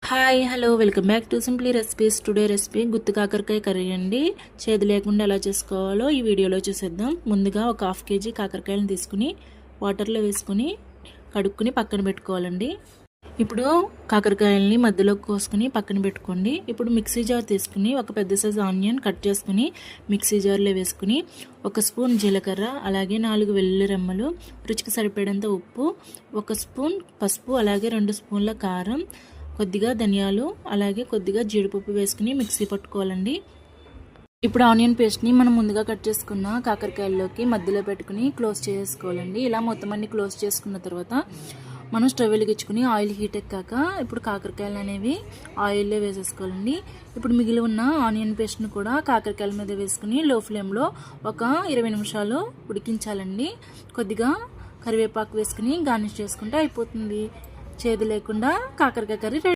Hi hello welcome back to simply recipes. Today recipe గుత్తి కాకరకాయ curry అండి. చేదు లేకుండా ఎలా చేసుకోవాలో ఈ వీడియోలో చూసేద్దాం. ముందుగా ఒక హాఫ్ కేజీ కాకరకాయలను తీసుకుని వాటర్లో వేసుకుని కడుక్కుని పక్కన పెట్టుకోవాలండి. ఇప్పుడు కాకరకాయలని మధ్యలో కోసుకుని పక్కన పెట్టుకోండి. ఇప్పుడు మిక్సీ జార్ తీసుకుని ఒక పెద్ద సైజు ఆనియన్ కట్ చేసుకుని మిక్సీ జార్లో వేసుకుని ఒక స్పూన్ జీలకర్ర, అలాగే 4 వెల్లుల్లి రెమ్మలు, రుచికి సరిపడేంత ఉప్పు, 1 స్పూన్ పసుపు, అలాగే 2 స్పూన్ల కారం, కొద్దిగా ధనియాలు, అలాగే కొద్దిగా జీడిపప్పు వేసుకుని మిక్సీ పట్టుకోవాలండి. ఇప్పుడు ఆనియన్ పేస్ట్ని మనం ముందుగా కట్ చేసుకున్న కాకరకాయల్లోకి మధ్యలో పెట్టుకుని క్లోజ్ చేసుకోవాలండి. ఇలా మొత్తం అన్ని క్లోజ్ చేసుకున్న తర్వాత మనం స్టవ్ వెలిగించుకుని ఆయిల్ హీట్ ఎక్కాక ఇప్పుడు కాకరకాయలు అనేవి ఆయిల్లో వేసేసుకోవాలండి. ఇప్పుడు మిగిలి ఉన్న ఆనియన్ పేస్ట్ని కూడా కాకరకాయల మీద వేసుకుని లో ఫ్లేమ్లో ఒక 20 నిమిషాలు ఉడికించాలండి. కొద్దిగా కరివేపాకు వేసుకుని గార్నిష్ చేసుకుంటే అయిపోతుంది. చేదు లేకుండా కాకరకాయ కర్రీ రెడీ.